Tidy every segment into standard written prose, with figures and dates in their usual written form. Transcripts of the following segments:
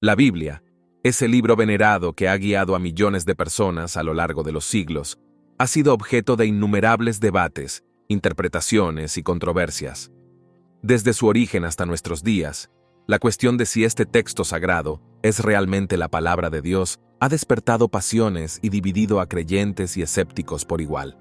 La Biblia, ese libro venerado que ha guiado a millones de personas a lo largo de los siglos, ha sido objeto de innumerables debates, interpretaciones y controversias. Desde su origen hasta nuestros días, la cuestión de si este texto sagrado es realmente la palabra de Dios ha despertado pasiones y dividido a creyentes y escépticos por igual.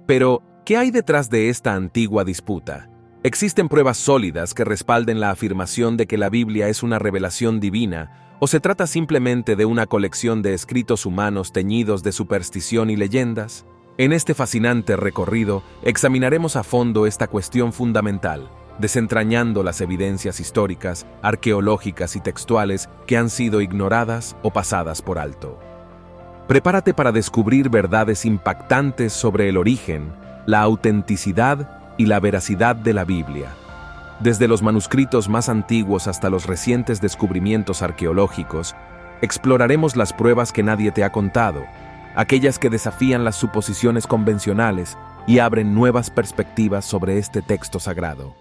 Pero, ¿qué hay detrás de esta antigua disputa? ¿Existen pruebas sólidas que respalden la afirmación de que la Biblia es una revelación divina, o se trata simplemente de una colección de escritos humanos teñidos de superstición y leyendas? En este fascinante recorrido examinaremos a fondo esta cuestión fundamental, desentrañando las evidencias históricas, arqueológicas y textuales que han sido ignoradas o pasadas por alto. Prepárate para descubrir verdades impactantes sobre el origen, la autenticidad y la veracidad de la Biblia. Desde los manuscritos más antiguos hasta los recientes descubrimientos arqueológicos, exploraremos las pruebas que nadie te ha contado, aquellas que desafían las suposiciones convencionales y abren nuevas perspectivas sobre este texto sagrado.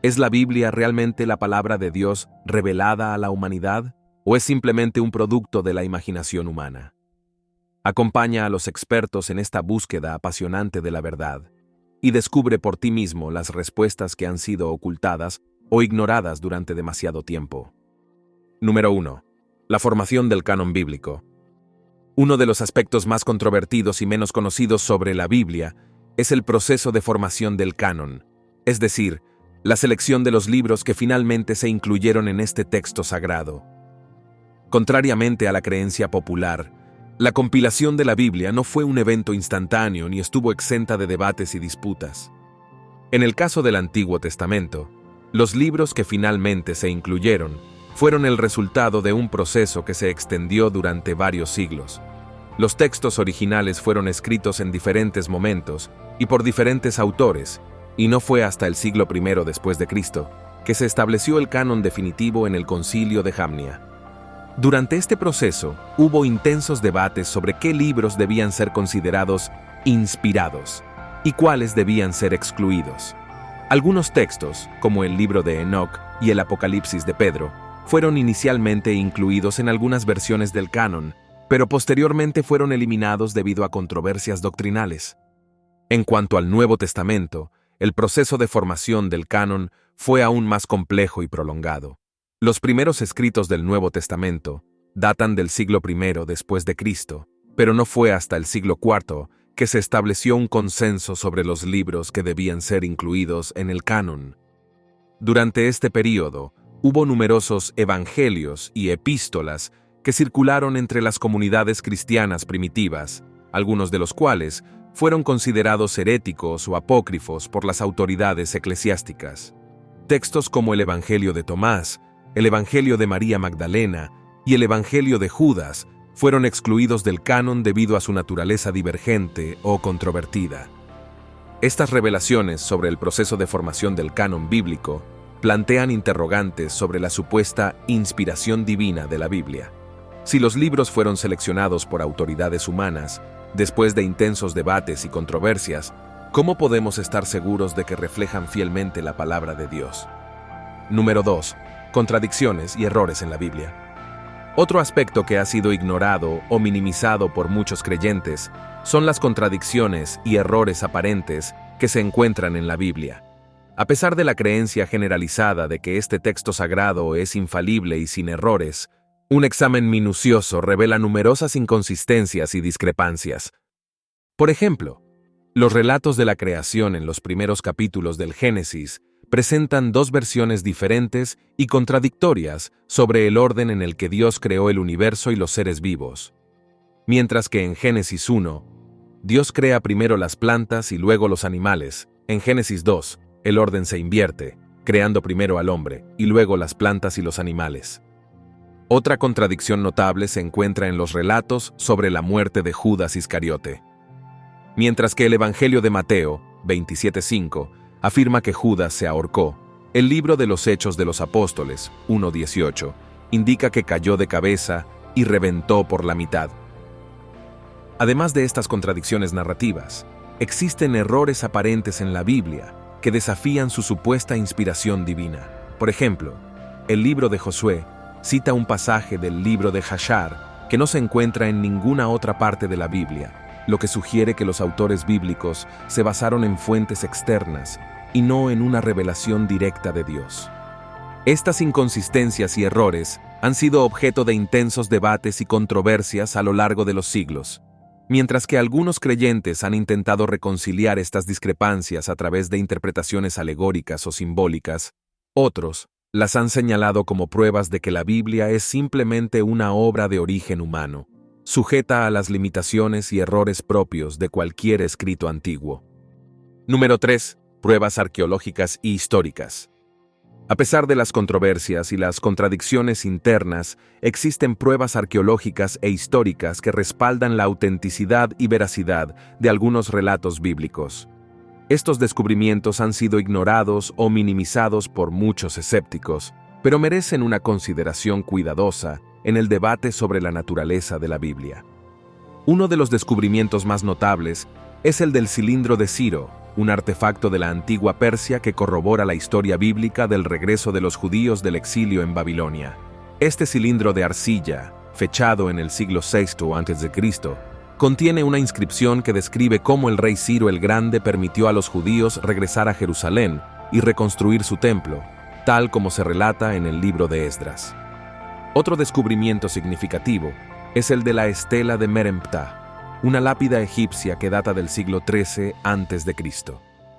¿Es la Biblia realmente la palabra de Dios revelada a la humanidad, o es simplemente un producto de la imaginación humana? Acompaña a los expertos en esta búsqueda apasionante de la verdad y descubre por ti mismo las respuestas que han sido ocultadas o ignoradas durante demasiado tiempo. Número 1. La formación del canon bíblico. Uno de los aspectos más controvertidos y menos conocidos sobre la Biblia es el proceso de formación del canon, es decir, la selección de los libros que finalmente se incluyeron en este texto sagrado. Contrariamente a la creencia popular, la compilación de la Biblia no fue un evento instantáneo ni estuvo exenta de debates y disputas. En el caso del Antiguo Testamento, los libros que finalmente se incluyeron fueron el resultado de un proceso que se extendió durante varios siglos. Los textos originales fueron escritos en diferentes momentos y por diferentes autores, y no fue hasta el siglo I después de Cristo que se estableció el canon definitivo en el Concilio de Jamnia. Durante este proceso, hubo intensos debates sobre qué libros debían ser considerados inspirados y cuáles debían ser excluidos. Algunos textos, como el libro de Enoc y el Apocalipsis de Pedro, fueron inicialmente incluidos en algunas versiones del canon, pero posteriormente fueron eliminados debido a controversias doctrinales. En cuanto al Nuevo Testamento, el proceso de formación del canon fue aún más complejo y prolongado. Los primeros escritos del Nuevo Testamento datan del siglo I después de Cristo, pero no fue hasta el siglo IV que se estableció un consenso sobre los libros que debían ser incluidos en el canon. Durante este período, hubo numerosos evangelios y epístolas que circularon entre las comunidades cristianas primitivas, algunos de los cuales fueron considerados heréticos o apócrifos por las autoridades eclesiásticas. Textos como el Evangelio de Tomás, el Evangelio de María Magdalena y el Evangelio de Judas fueron excluidos del canon debido a su naturaleza divergente o controvertida. Estas revelaciones sobre el proceso de formación del canon bíblico plantean interrogantes sobre la supuesta inspiración divina de la Biblia. Si los libros fueron seleccionados por autoridades humanas, después de intensos debates y controversias, ¿cómo podemos estar seguros de que reflejan fielmente la palabra de Dios? Número 2. Contradicciones y errores en la Biblia. Otro aspecto que ha sido ignorado o minimizado por muchos creyentes son las contradicciones y errores aparentes que se encuentran en la Biblia. A pesar de la creencia generalizada de que este texto sagrado es infalible y sin errores, un examen minucioso revela numerosas inconsistencias y discrepancias. Por ejemplo, los relatos de la creación en los primeros capítulos del Génesis presentan dos versiones diferentes y contradictorias sobre el orden en el que Dios creó el universo y los seres vivos. Mientras que en Génesis 1, Dios crea primero las plantas y luego los animales. En Génesis 2, el orden se invierte, creando primero al hombre y luego las plantas y los animales. Otra contradicción notable se encuentra en los relatos sobre la muerte de Judas Iscariote. Mientras que el Evangelio de Mateo, 27:5, afirma que Judas se ahorcó, el libro de los Hechos de los Apóstoles, 1:18, indica que cayó de cabeza y reventó por la mitad. Además de estas contradicciones narrativas, existen errores aparentes en la Biblia que desafían su supuesta inspiración divina. Por ejemplo, el libro de Josué cita un pasaje del libro de Jashar que no se encuentra en ninguna otra parte de la Biblia, lo que sugiere que los autores bíblicos se basaron en fuentes externas y no en una revelación directa de Dios. Estas inconsistencias y errores han sido objeto de intensos debates y controversias a lo largo de los siglos. Mientras que algunos creyentes han intentado reconciliar estas discrepancias a través de interpretaciones alegóricas o simbólicas, otros las han señalado como pruebas de que la Biblia es simplemente una obra de origen humano, sujeta a las limitaciones y errores propios de cualquier escrito antiguo. Número 3. Pruebas arqueológicas y históricas. A pesar de las controversias y las contradicciones internas, existen pruebas arqueológicas e históricas que respaldan la autenticidad y veracidad de algunos relatos bíblicos. Estos descubrimientos han sido ignorados o minimizados por muchos escépticos, pero merecen una consideración cuidadosa en el debate sobre la naturaleza de la Biblia. Uno de los descubrimientos más notables es el del cilindro de Ciro, un artefacto de la antigua Persia que corrobora la historia bíblica del regreso de los judíos del exilio en Babilonia. Este cilindro de arcilla, fechado en el siglo VI a.C., contiene una inscripción que describe cómo el rey Ciro el Grande permitió a los judíos regresar a Jerusalén y reconstruir su templo, tal como se relata en el libro de Esdras. Otro descubrimiento significativo es el de la estela de Meremptah, una lápida egipcia que data del siglo XIII a.C.,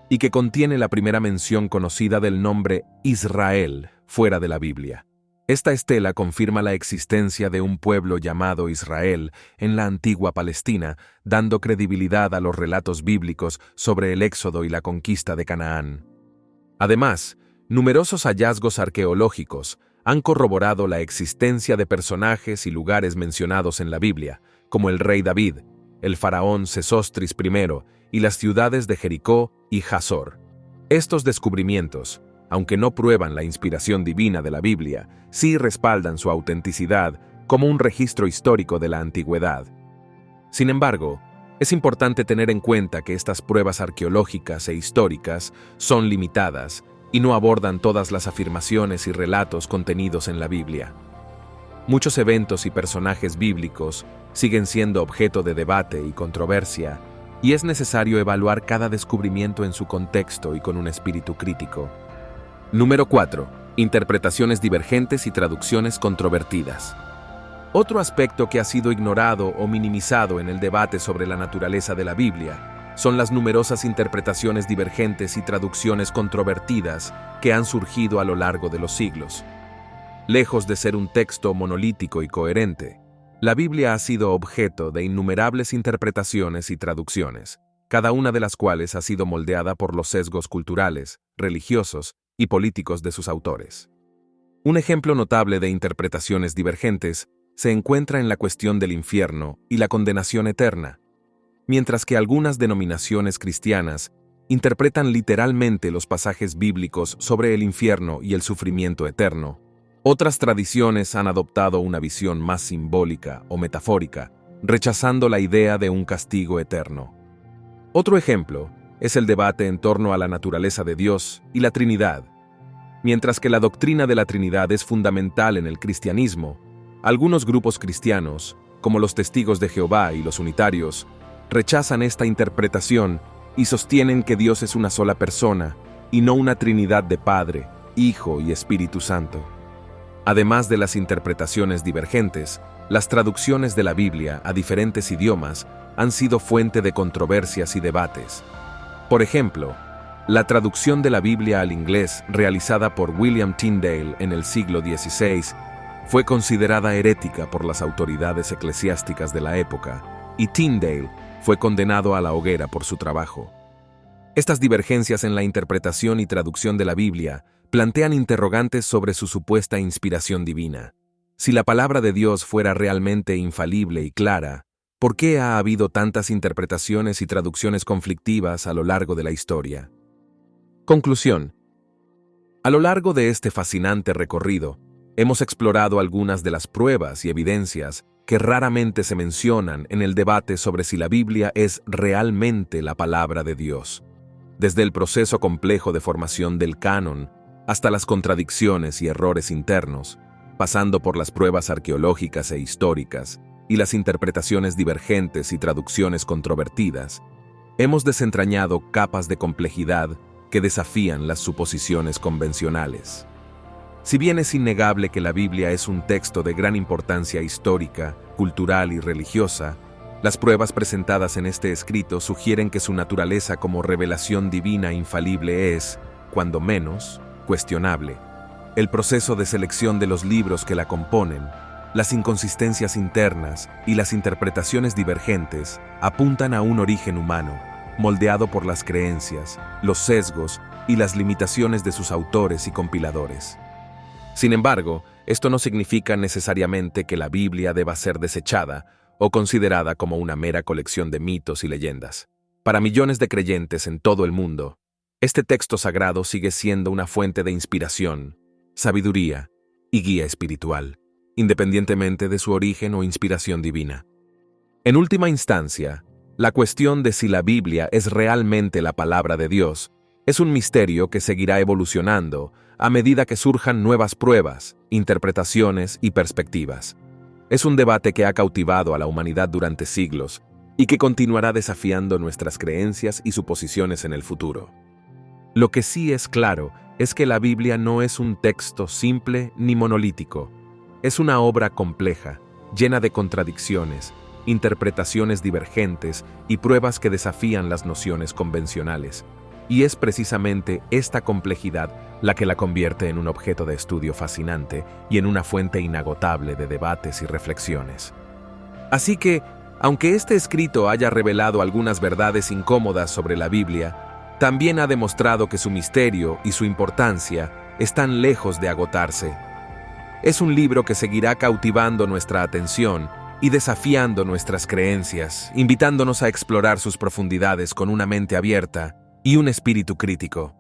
y que contiene la primera mención conocida del nombre Israel fuera de la Biblia. Esta estela confirma la existencia de un pueblo llamado Israel en la antigua Palestina, dando credibilidad a los relatos bíblicos sobre el éxodo y la conquista de Canaán. Además, numerosos hallazgos arqueológicos han corroborado la existencia de personajes y lugares mencionados en la Biblia, como el rey David, el faraón Sesostris I y las ciudades de Jericó y Hazor. Estos descubrimientos, aunque no prueban la inspiración divina de la Biblia, sí respaldan su autenticidad como un registro histórico de la antigüedad. Sin embargo, es importante tener en cuenta que estas pruebas arqueológicas e históricas son limitadas y no abordan todas las afirmaciones y relatos contenidos en la Biblia. Muchos eventos y personajes bíblicos siguen siendo objeto de debate y controversia, y es necesario evaluar cada descubrimiento en su contexto y con un espíritu crítico. Número 4. Interpretaciones divergentes y traducciones controvertidas. Otro aspecto que ha sido ignorado o minimizado en el debate sobre la naturaleza de la Biblia son las numerosas interpretaciones divergentes y traducciones controvertidas que han surgido a lo largo de los siglos. Lejos de ser un texto monolítico y coherente, la Biblia ha sido objeto de innumerables interpretaciones y traducciones, cada una de las cuales ha sido moldeada por los sesgos culturales, religiosos y políticos de sus autores. Un ejemplo notable de interpretaciones divergentes se encuentra en la cuestión del infierno y la condenación eterna. Mientras que algunas denominaciones cristianas interpretan literalmente los pasajes bíblicos sobre el infierno y el sufrimiento eterno, otras tradiciones han adoptado una visión más simbólica o metafórica, rechazando la idea de un castigo eterno. Otro ejemplo es el debate en torno a la naturaleza de Dios y la Trinidad. Mientras que la doctrina de la Trinidad es fundamental en el cristianismo, algunos grupos cristianos, como los Testigos de Jehová y los Unitarios, rechazan esta interpretación y sostienen que Dios es una sola persona y no una Trinidad de Padre, Hijo y Espíritu Santo. Además de las interpretaciones divergentes, las traducciones de la Biblia a diferentes idiomas han sido fuente de controversias y debates. Por ejemplo, la traducción de la Biblia al inglés realizada por William Tyndale en el siglo XVI fue considerada herética por las autoridades eclesiásticas de la época, y Tyndale fue condenado a la hoguera por su trabajo. Estas divergencias en la interpretación y traducción de la Biblia plantean interrogantes sobre su supuesta inspiración divina. Si la palabra de Dios fuera realmente infalible y clara, ¿por qué ha habido tantas interpretaciones y traducciones conflictivas a lo largo de la historia? Conclusión. A lo largo de este fascinante recorrido, hemos explorado algunas de las pruebas y evidencias que raramente se mencionan en el debate sobre si la Biblia es realmente la palabra de Dios. Desde el proceso complejo de formación del canon hasta las contradicciones y errores internos, pasando por las pruebas arqueológicas e históricas y las interpretaciones divergentes y traducciones controvertidas, hemos desentrañado capas de complejidad que desafían las suposiciones convencionales. Si bien es innegable que la Biblia es un texto de gran importancia histórica, cultural y religiosa, las pruebas presentadas en este escrito sugieren que su naturaleza como revelación divina infalible es, cuando menos, cuestionable. El proceso de selección de los libros que la componen, las inconsistencias internas y las interpretaciones divergentes apuntan a un origen humano, moldeado por las creencias, los sesgos y las limitaciones de sus autores y compiladores. Sin embargo, esto no significa necesariamente que la Biblia deba ser desechada o considerada como una mera colección de mitos y leyendas. Para millones de creyentes en todo el mundo, este texto sagrado sigue siendo una fuente de inspiración, sabiduría y guía espiritual, independientemente de su origen o inspiración divina. En última instancia, la cuestión de si la Biblia es realmente la palabra de Dios es un misterio que seguirá evolucionando a medida que surjan nuevas pruebas, interpretaciones y perspectivas. Es un debate que ha cautivado a la humanidad durante siglos y que continuará desafiando nuestras creencias y suposiciones en el futuro. Lo que sí es claro es que la Biblia no es un texto simple ni monolítico. Es una obra compleja, llena de contradicciones, interpretaciones divergentes y pruebas que desafían las nociones convencionales. Y es precisamente esta complejidad la que la convierte en un objeto de estudio fascinante y en una fuente inagotable de debates y reflexiones. Así que, aunque este escrito haya revelado algunas verdades incómodas sobre la Biblia, también ha demostrado que su misterio y su importancia están lejos de agotarse. Es un libro que seguirá cautivando nuestra atención y desafiando nuestras creencias, invitándonos a explorar sus profundidades con una mente abierta y un espíritu crítico.